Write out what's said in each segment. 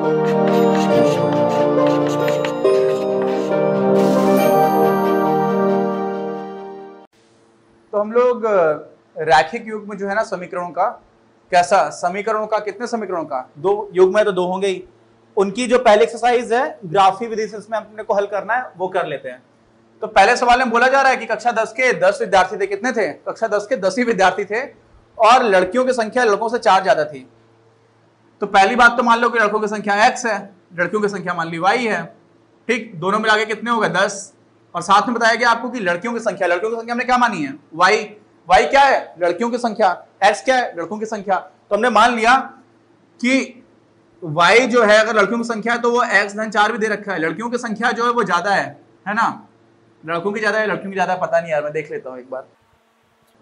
तो हम लोग रैखिक युग्म जो है ना समीकरणों का, कैसा समीकरणों का, कितने समीकरणों का, दो युग्म है तो दो होंगे ही। उनकी जो पहली एक्सरसाइज है ग्राफी विधि से इसमें अपने को हल करना है, वो कर लेते हैं। तो पहले सवाल में बोला जा रहा है कि कक्षा 10 के 10 विद्यार्थी थे। कितने थे? कक्षा 10 के 10 ही विद्यार्थी थे और लड़कियों की संख्या लड़कों से 4 ज्यादा थी। तो पहली बात तो मान लो कि लड़कों की संख्या x है, लड़कियों की संख्या मान ली y है। ठीक, दोनों मिला के कितने हो गए? 10। और साथ में बताया गया आपको कि लड़कियों की संख्या हमने क्या मानी है? y क्या है? लड़कियों की संख्या। x क्या है? लड़कों की संख्या। तो हमने मान लिया कि y जो है अगर लड़कियों की संख्या है तो वो x धन 4 भी दे रखा है। लड़कियों की संख्या जो है वो ज्यादा है ना? लड़कों की ज्यादा है, लड़कियों की ज्यादा है, पता नहीं यार, मैं देख लेता हूं एक बार।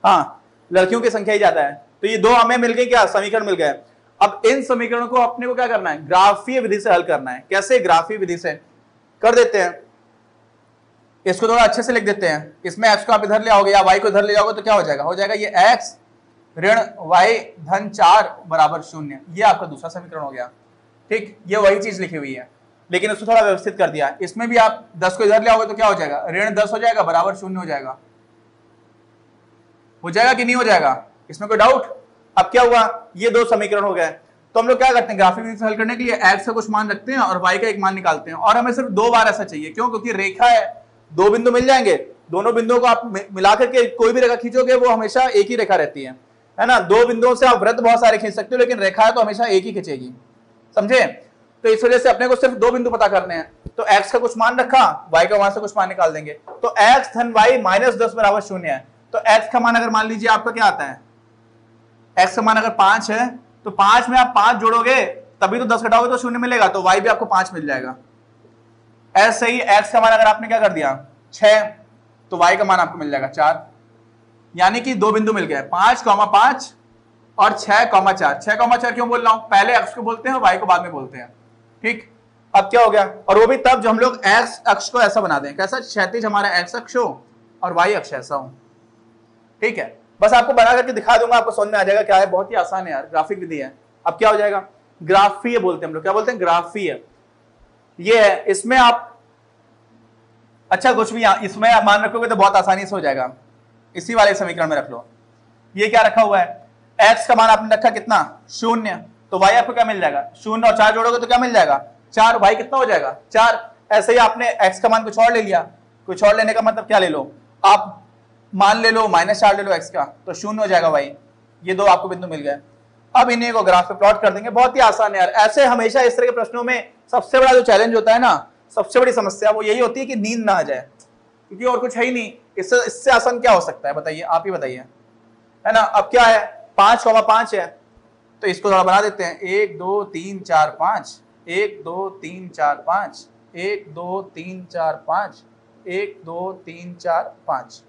हाँ, लड़कियों की संख्या ही ज्यादा है। तो ये दो हमें मिल गए, क्या समीकरण मिल गए। अब इन समीकरणों को अपने को क्या करना है? ग्राफीय विधि से हल करना है। कैसे? ग्राफीय विधि से कर देते हैं। इसको थोड़ा अच्छे से लिख देते हैं। इसमें x को आप इधर ले आओगे या y को इधर ले जाओगे तो क्या हो जाएगा? हो जाएगा ये x ऋण y धन 4 बराबर 0। ये आपका दूसरा समीकरण हो गया। ठीक, ये वही चीज लिखी हुई है लेकिन उसको थोड़ा व्यवस्थित कर दिया। इसमें भी आप 10 को इधर ले आओगे तो क्या हो जाएगा? ऋण 10 हो जाएगा बराबर 0 हो जाएगा। हो जाएगा कि नहीं हो जाएगा? इसमें कोई डाउट? अब क्या हुआ? ये दो समीकरण हो गए। तो हम लोग क्या करते हैं? ग्राफिक विधि से हल करने के लिए x का कुछ मान रखते हैं और y का एक मान निकालते हैं। और हमें सिर्फ 2 बार ऐसा चाहिए। क्यों? क्योंकि रेखा है, 2 बिंदु मिल जाएंगे। दोनों बिंदुओं को आप मिलाकर के कोई भी रेखा खींचोगे वो हमेशा एक ही रेखा रहती है ना? 2 बिंदुओं से आप वृत्त बहुत सारे खींच सकते हो लेकिन रेखा है तो हमेशा एक ही खींचेगी। समझे? तो इस वजह से अपने को सिर्फ 2 बिंदु पता करने हैं। तो x का कुछ मान रखा, y का वहां से कुछ मान निकाल देंगे। तो x धन y माइनस 10 बराबर 0 है। तो x का मान अगर मान लीजिए आपका क्या आता है? x का मान अगर 5 है तो 5 में आप 5 जोड़ोगे तभी तो 10 घटाओगे तो 0 मिलेगा। तो y भी आपको 5 मिल जाएगा। ऐसे ही x का मान अगर आपने क्या कर दिया 6 तो y का मान आपको मिल जाएगा 4। यानी कि 2 बिंदु मिल गए, 5,5 और 6,4। 6,4 क्यों बोल रहा हूं? पहले x को बोलते हैं और y को बाद में बोलते हैं। ठीक, अब क्या हो गया? और वो भी तब जब हम लोग x अक्ष को ऐसा बना दें। कैसा? क्षैतिज हमारा x अक्ष हो और y अक्ष ऐसा हो। ठीक है, बस आपको बना करके दिखा दूंगा, आपको समझ में आ जाएगा क्या है। बहुत ही आसान है यार, ग्राफिक विधि है। अब क्या हो जाएगा? ग्राफीय बोलते हैं हम लोग। क्या बोलते हैं? ग्राफीय। ये है, इसमें आप अच्छा कुछ भी इसमें आप मान रखोगे तो बहुत आसानी से हो जाएगा। इसी वाले समीकरण में रख लो। ये क्या रखा हुआ है? x का मान आपने रखा कितना? 0। तो y आपको क्या मिल जाएगा? 0 और 4 जोड़ोगे तो क्या मिल जाएगा? 4। y कितना हो जाएगा? 4। ऐसे ही आपने x का मान कुछ और ले लिया। कुछ और लेने का मतलब क्या ले लो? आप मान ले लो -4 ले लो x का, तो 0 हो जाएगा y। ये दो आपको बिंदु मिल गए। अब इन्हीं को ग्राफ पे प्लॉट कर देंगे। बहुत ही आसान है यार। ऐसे हमेशा इस तरह के प्रश्नों में सबसे बड़ा जो चैलेंज होता है ना, सबसे बड़ी समस्या वो यही होती है कि नींद ना आ जाए, क्योंकि और कुछ है ही नहीं। इससे आसान क्या हो सकता है? बताइए, आप ही बताइए, है ना? अब क्या है? 5,5 है तो इसको थोड़ा बना देते हैं। 1 2 3 4 5, 1 2 3 4 5, 1 2 3 4 5, 1 2 3 4 5।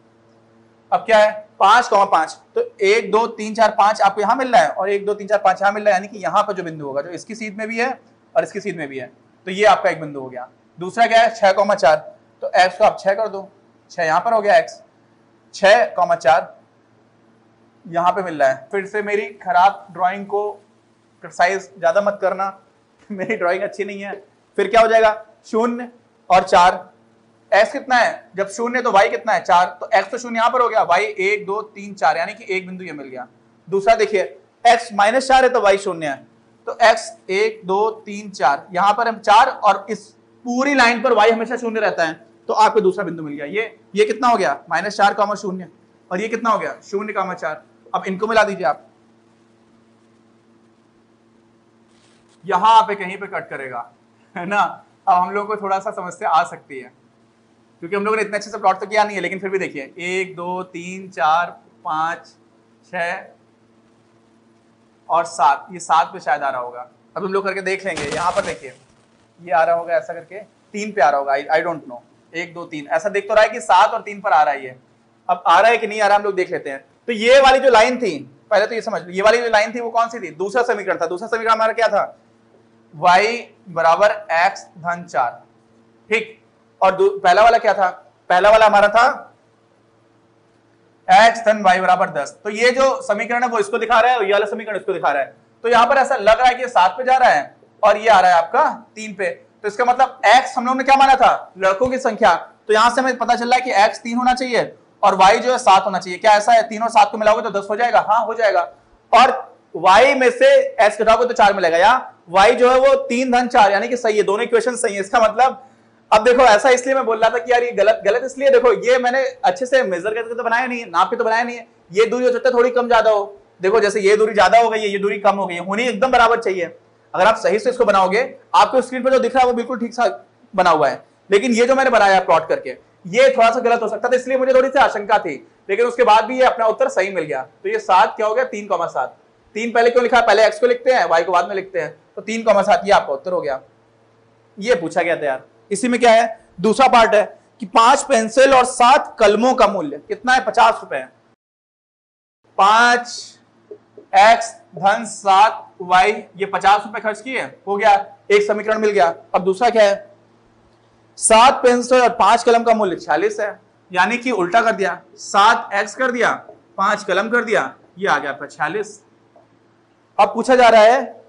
अब क्या है? 5,5। तो 1 2 3 4 5 आपको यहां मिल रहा है और 1 2 3 4 5 यहां मिल रहा है। यानी कि यहां पर जो बिंदु होगा, जो इसकी सीध में भी है और इसकी सीध में भी है, तो ये आपका एक बिंदु हो गया। दूसरा क्या है? 6,4। तो x को आप 6 कर दो। 6 यहां पर हो गया x। 6,4 यहां पे मिल रहा है। फिर से मेरी खराब ड्राइंग को क्रिटिसाइज ज्यादा मत करना, मेरी ड्राइंग अच्छी नहीं है। फिर क्या हो जाएगा? 0 और 4। x कितना है? जब 0 है तो y कितना है? 4। तो x तो 0 यहां पर हो गया, y 1 2 3 4, यानी कि एक बिंदु ये मिल गया। दूसरा देखिए, x -4 है तो y 0 है। तो x 1 2 3 4, यहां पर हम 4 और इस पूरी लाइन पर y हमेशा 0 रहता है। तो आपको दूसरा बिंदु मिल गया। ये कितना हो गया? -4, 0। और ये कितना हो गया? 0, 4। अब इनको मिला दीजिए आप। यहां पे कहीं पे कट करेगा, है ना? अब हम लोग को थोड़ा सा समस्या आ सकती है क्योंकि हम लोगों ने इतने अच्छे से प्लॉट तो किया नहीं है। लेकिन फिर भी देखिए, 1 2 3 4 5 6 और 7, ये 7 पे शायद आ रहा होगा। अब हम लोग करके देख लेंगे। यहाँ पर देखिए, ये आ रहा होगा ऐसा करके, 3 पे आ रहा होगा। आई डोंट नो, 1 2 3 ऐसा देख तो रहा है कि 7 और 3 पर आ रहा है ये। अब आ रहा है कि नहीं आ रहा, हम लोग देख लेते हैं। तो ये वाली जो लाइन थी, पहले तो ये समझ लो, ये वाली जो लाइन थी वो कौन सी थी? दूसरा समीकरण था। दूसरा समीकरण हमारा क्या था? y बराबर x धन 4। ठीक, और पहला वाला क्या था? पहला वाला हमारा था x धन y बराबर 10। तो ये जो समीकरण है वो इसको दिखा रहा है और ये वाला समीकरण इसको दिखा रहा है। तो यहां पर ऐसा लग रहा है कि ये 7 पे जा रहा है और ये आ रहा है आपका 3 पे। तो इसका मतलब x हम लोग ने क्या माना था, लड़कों की संख्या, तो यहां से हमें पता चल रहा है कि x 3 होना चाहिए और y जो है 7 होना चाहिए। क्या ऐसा है, 3 और 7 को मिलाओगे तो 10 हो जाएगा? हाँ हो जाएगा। और y में से x घटाओगे तो 4 मिलेगा, या y जो है वो 3 धन 4 यानी कि सही है, दोनों इक्वेशन सही है। इसका मतलब अब देखो ऐसा इसलिए मैं बोल रहा था कि यार ये गलत इसलिए, देखो ये मैंने अच्छे से मेजर करके तो बनाया नहीं है, नाप के तो बनाया नहीं है। ये दूरी हो सकता है थोड़ी कम ज्यादा हो, देखो जैसे ये दूरी ज्यादा हो गई है, ये दूरी कम हो गई है, होनी एकदम बराबर चाहिए। अगर आप सही से इसको बनाओगे, आपको स्क्रीन पर जो दिख रहा है वो बिल्कुल ठीक सा बना हुआ है, लेकिन ये जो मैंने बनाया प्लॉट करके ये थोड़ा सा गलत हो सकता था, इसलिए मुझे थोड़ी सी आशंका थी, लेकिन उसके बाद भी ये अपना उत्तर सही मिल गया। तो ये 7 क्या हो गया, 3,7। 3 पहले क्यों लिखा है, पहले x को लिखते हैं, y को बाद में लिखते हैं, तो 3,7 ये आपका उत्तर हो गया। ये पूछा गया था यार। इसी में क्या है, दूसरा पार्ट है कि 5 पेंसिल और 7 कलमों का मूल्य कितना है, 50 रुपए है। 5x धन 7y, ये 50 रुपए खर्च किए, हो गया, एक समीकरण मिल गया। अब दूसरा क्या है, 7 पेंसिल और 5 कलम का मूल्य 46 है, यानी कि उल्टा कर दिया, 7x कर दिया, 5 कलम कर दिया, ये आ गया आपका 46। अब पूछा जा रहा है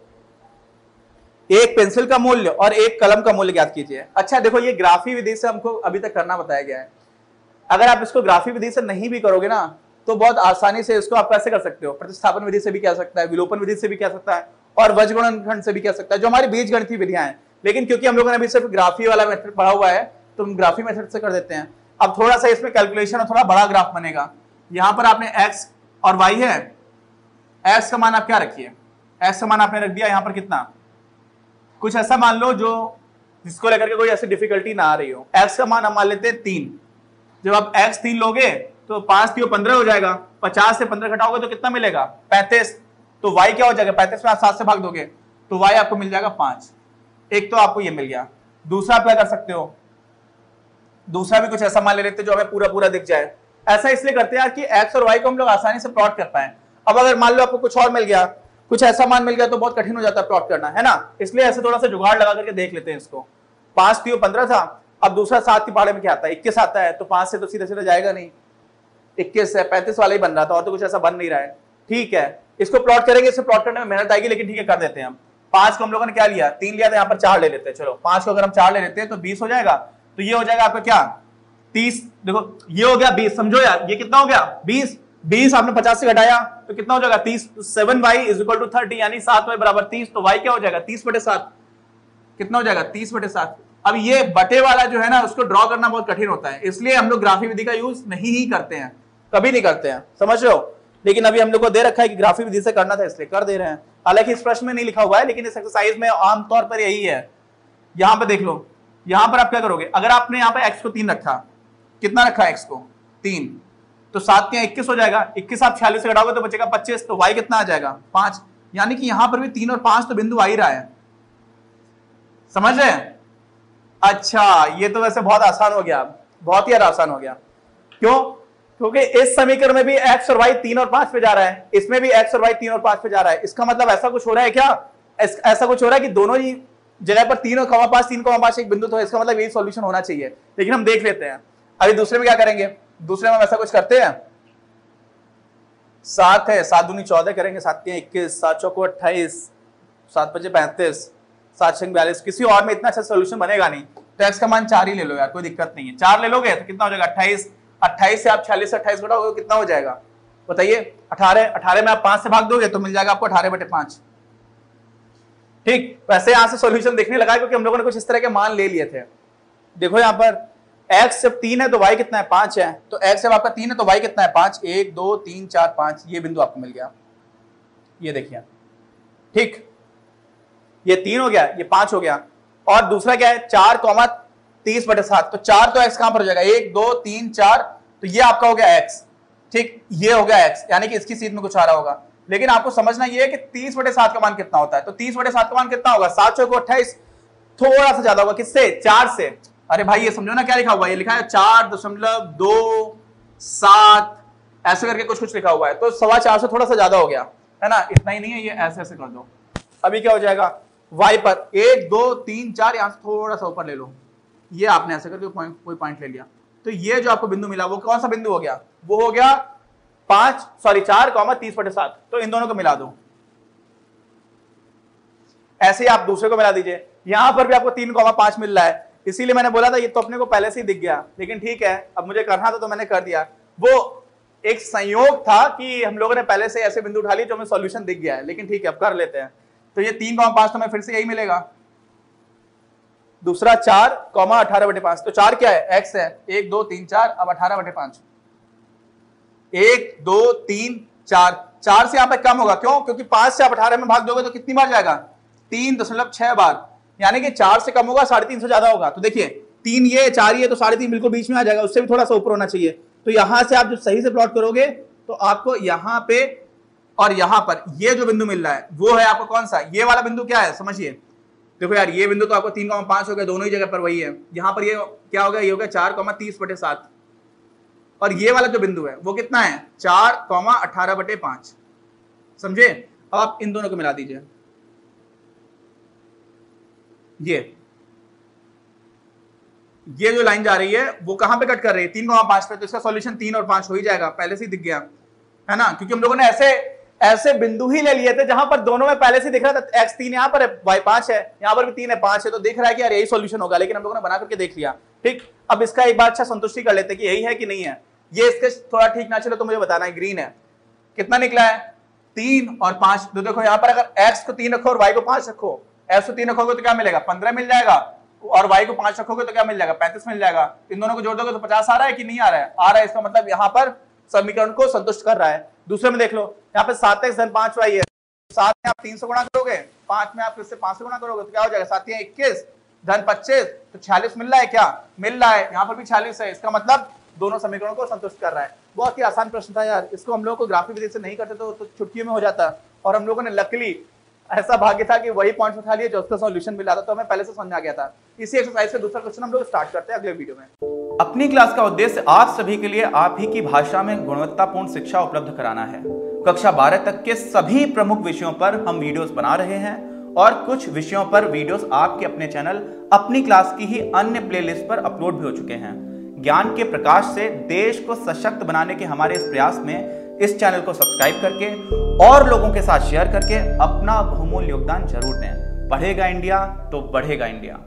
एक पेंसिल का मूल्य और एक कलम का मूल्य ज्ञात कीजिए। अच्छा देखो, ये ग्राफी विधि से हमको अभी तक करना बताया गया है। अगर आप इसको ग्राफी विधि से नहीं भी करोगे ना, तो बहुत आसानी से इसको आप कैसे कर सकते हो, प्रतिस्थापन विधि से भी कह सकता है, विलोपन विधि से भी कह सकता है, और वज्रगुणनखंड से भी कह सकता है, जो हमारी बीजगणितीय विधियां हैं। लेकिन क्योंकि हम लोगों ने अभी सिर्फ ग्राफी वाला मेथड पढ़ा हुआ है, तो हम ग्राफी मेथड से कर देते हैं। अब थोड़ा सा इसमें कैलकुलेशन और थोड़ा बड़ा ग्राफ बनेगा। यहां पर आपने x और y है, x का मान आप क्या रखिए, x का मान आपने रख दिया यहां पर कितना, कुछ ऐसा मान लो जो जिसको लेकर के कोई ऐसी डिफिकल्टी ना आ रही हो। x का मान हम मान लेते हैं 3। जब आप x 3 लोगे तो 5 3 15 हो जाएगा, 50 से 15 घटाओगे तो कितना मिलेगा, 35। तो y क्या हो जाएगा, 35 में आप 7 से भाग दोगे तो y आपको मिल जाएगा 5। एक तो आपको ये मिल गया। दूसरा आप क्या कर सकते हो, दूसरा भी कुछ ऐसा मान ले लेते जो हमें पूरा पूरा दिख जाए। ऐसा इसलिए करते हैं यार कि x और y को हम लोग आसानी से प्लॉट कर पाए। अब अगर मान लो आपको कुछ और मिल गया, कुछ ऐसा मान मिल गया, तो बहुत कठिन हो जाता है प्लॉट करना, है ना। इसलिए ऐसे थोड़ा सा जुगाड़ लगा करके देख लेते हैं इसको। 5 3 15 था, अब दूसरा 7 की पहाड़े में क्या आता है, 21 आता है, तो 5 से तो सीधा सीधा जाएगा नहीं, 21 है, 35 वाला ही बन रहा था, और तो कुछ ऐसा बन नहीं रहा है। ठीक है, इसको प्लॉट करेंगे, इससे प्लॉट करने में मेहनत आएगी, लेकिन ठीक है कर देते हैं हम। 5 को हम लोगों ने क्या लिया, 3 लिया था, यहाँ पर 4 ले लेते हैं। चलो 5 को अगर हम 4 ले लेते हैं तो 20 हो जाएगा। तो ये हो जाएगा आपका क्या, 30। देखो ये हो गया 20, समझो यार, ये कितना हो गया 20। 20 आपने 50 से घटाया तो कितना हो जाएगा 30। 7y इज इक्वल टू 30, यानी 7y बराबर 30। तो y क्या हो जाएगा 30/7, कितना हो जाएगा 30/7। अब ये बटे वाला जो है ना, उसको ड्रॉ करना बहुत कठिन होता है, इसलिए हम लोग ग्राफी विधि का यूज नहीं ही करते हैं, कभी नहीं करते हैं, समझ रहे हो। लेकिन अभी हम लोग को दे रखा है कि ग्राफी विधि से करना था, इसलिए कर दे रहे हैं। हालांकि इस प्रश्न में नहीं लिखा हुआ है, लेकिन इस एक्सरसाइज में आमतौर पर यही है। यहां पर देख लो, यहां पर आप क्या करोगे, अगर आपने यहाँ पे x को 3 रखा, कितना रखा x को 3, तो 7 के 21 हो जाएगा। 21 आप 46 से घटाओगे तो बचेगा 25, तो y कितना आ जाएगा 5। यानी कि यहां पर भी 3 और 5 तो बिंदु आ ही रहा है, समझ रहे हैं। अच्छा ये तो वैसे बहुत आसान हो गया, बहुत ही आसान हो गया। क्यों, क्योंकि इस समीकरण में भी x और y 3 और 5 पे जा रहा है, इसमें भी x और y 3 और 5 पे जा रहा है। इसका मतलब ऐसा कुछ हो रहा है क्या, ऐसा कुछ हो रहा है कि दोनों ही जगह पर 3 और 5 3 और 5 एक बिंदु, तो इसका मतलब यही सॉल्यूशन होना चाहिए। लेकिन हम देख लेते हैं अभी दूसरे में क्या करेंगे। दूसरे में हम ऐसा कुछ करते हैं, 7 है, 7 दूनी 14 करेंगे, 7 के 21, 7 चौको 28, 7 5 35, 7 6 42। किसी और में इतना अच्छा सोल्यूशन बनेगा नहीं, तो x का मान 4 ही ले लो यार, कोई दिक्कत नहीं है। 4 ले लोगे तो कितना हो जाएगा 28। 28 से आप 46 से 28 घटाओगे कितना हो जाएगा बताइए, 18 में आप 5 से भाग दोगे तो मिल जाएगा आपको 18/5। ठीक, वैसे यहां से सॉल्यूशन देखने लगा क्योंकि हम लोगों ने कुछ इस तरह के मान ले लिए थे। देखो यहां पर x जब 3 है तो y कितना है 5 है, तो x जब आपका 3 है तो y कितना है 5। 1 2 3 4 5, ये बिंदु आपको मिल गया, ये देखिए। ठीक, ये 3 हो गया, ये 5 हो गया, और दूसरा क्या है 4, 30/7। तो 4 तो x कहां पर हो जाएगा, 1 2 3 4, तो ये आपका हो गया x। ठीक, ये हो गया x, यानी कि इसकी सीध में कुछ आ रहा होगा। लेकिन आपको समझना ये है कि 30/7 का मान कितना होता है, तो 30/7 का मान कितना होगा, 7 चौको 28, थोड़ा सा ज्यादा होगा, किससे 4 से। अरे भाई ये समझो ना क्या लिखा हुआ है, ये लिखा है 4.27, ऐसे करके कुछ लिखा हुआ है, तो 4.25 से थोड़ा सा ज्यादा हो गया, है ना। इतना ही नहीं है, ये ऐसे ऐसे कर दो। अभी क्या हो जाएगा y पर 1 2 3 4, यहां से थोड़ा सा ऊपर ले लो, ये आपने ऐसे करके कोई पॉइंट ले लिया, तो ये जो आपको बिंदु मिला वो कौन सा बिंदु हो गया, वो हो गया 4, 30/7। तो इन दोनों को मिला दो, ऐसे ही आप दूसरे को मिला दीजिए, यहां पर भी आपको 3,5 मिल रहा है। इसीलिए मैंने बोला था ये तो अपने को पहले से ही दिख गया, लेकिन ठीक है अब मुझे करना था तो मैंने कर दिया। वो एक संयोग था कि हम लोगों ने पहले से ऐसे बिंदु उठा लिए जो हमें सॉल्यूशन दिख गया है, लेकिन ठीक है अब कर लेते हैं। तो ये 3,5 तो हमें फिर से यही मिलेगा। दूसरा 4,18/5, तो 4 क्या है? x है। 1 2 3 4, अब 18/5। 1 2 3 4, 4 से यहां पर कम होगा, क्यों? क्योंकि 5 से आप 18 में भाग दोगे तो कितनी बार जाएगा? 3.6 बार, यानी कि 4 से कम होगा, 3.5 से ज्यादा होगा। तो देखिए 3 ये 4 ये, तो 3.5 बिल्कुल बीच में आ जाएगा, उससे भी थोड़ा सा ऊपर होना चाहिए। तो यहां से आप जो सही से प्लॉट करोगे तो आपको यहां पे और यहां पर ये जो बिंदु मिल रहा है वो है आपको कौन सा? ये वाला बिंदु क्या है समझिए। देखो यार ये बिंदु तो आपको 3,5 हो गया, दोनों ही जगह पर वही है। यहां पर ये क्या हो गया? ये हो गया 4,30/7, और ये वाला जो बिंदु है वो कितना है? 4,18/5। समझे? अब आप इन दोनों को मिला दीजिए। ये जो लाइन जा रही है वो कहां पे कट कर रही है? 3,5 पे। तो इसका सॉल्यूशन 3 और 5 हो ही जाएगा, पहले से ही दिख गया है ना, क्योंकि हम लोगों ने ऐसे बिंदु ही ले लिए थे जहां पर दोनों में पहले से दिख रहा था x 3 यहां पर है, y 5 है, यहां पर भी 3 है 5 है, तो दिख रहा है कि यार यही सॉल्यूशन होगा, लेकिन हम लोगों ने बना करके देख लिया। ठीक, अब इसका एक बार अच्छा संतुष्टि कर लेते कि यही है कि नहीं है। ये इसके थोड़ा ठीक ना चले तो मुझे बताना है। ग्रीन है, कितना निकला है? 3 और 5। तो देखो यहां पर अगर x को 3 रखो और y को 5 रखो, x को 3 रखोगे तो क्या मिलेगा? 15 मिल जाएगा, और y को 5 रखोगे तो क्या मिल जाएगा? 35 मिल जाएगा। इन दोनों को जोड़ दोगे तो 50 आ रहा है कि नहीं आ रहा है? आ रहा है। इसका मतलब यहां पर समीकरण को संतुष्ट कर रहा है। दूसरे में देख लो, यहाँ पे 7x धन 5y है, 7 में आप 3 से गुणा करोगे, 5 में आप इससे 5 से गुणा करोगे तो क्या हो जाएगा? 7 या 21 धन 25, तो 46 मिल रहा है। क्या मिल रहा है? यहाँ पर भी 46 है। इसका मतलब दोनों समीकरणों को संतुष्ट कर रहा है। बहुत ही आसान प्रश्न था यार, इसको हम लोगों को ग्राफिक विधि से नहीं करते तो चुटकियों में हो जाता, और हम लोगों ने लकीली ऐसा भाग्य था कि वही पॉइंट उठा लिए जो उसका सॉल्यूशन मिला था, तो हमें पहले से समझ आ गया था। इसी एक्सरसाइज से दूसरा क्वेश्चन हम लोग स्टार्ट करते हैं अगले वीडियो में। अपनी क्लास का उद्देश्य आप सभी के लिए आप ही की भाषा में गुणवत्तापूर्ण शिक्षा उपलब्ध कराना है। कक्षा 12 तक के सभी प्रमुख विषयों पर हम वीडियोस बना रहे हैं, और कुछ विषयों पर वीडियोस आपके अपने चैनल अपनी क्लास की ही अन्य प्लेलिस्ट पर अपलोड भी हो चुके हैं। ज्ञान के प्रकाश से देश को सशक्त बनाने के हमारे इस प्रयास में इस चैनल को सब्सक्राइब करके और लोगों के साथ शेयर करके अपना बहुमूल्य योगदान जरूर दें। पढ़ेगा इंडिया तो बढ़ेगा इंडिया।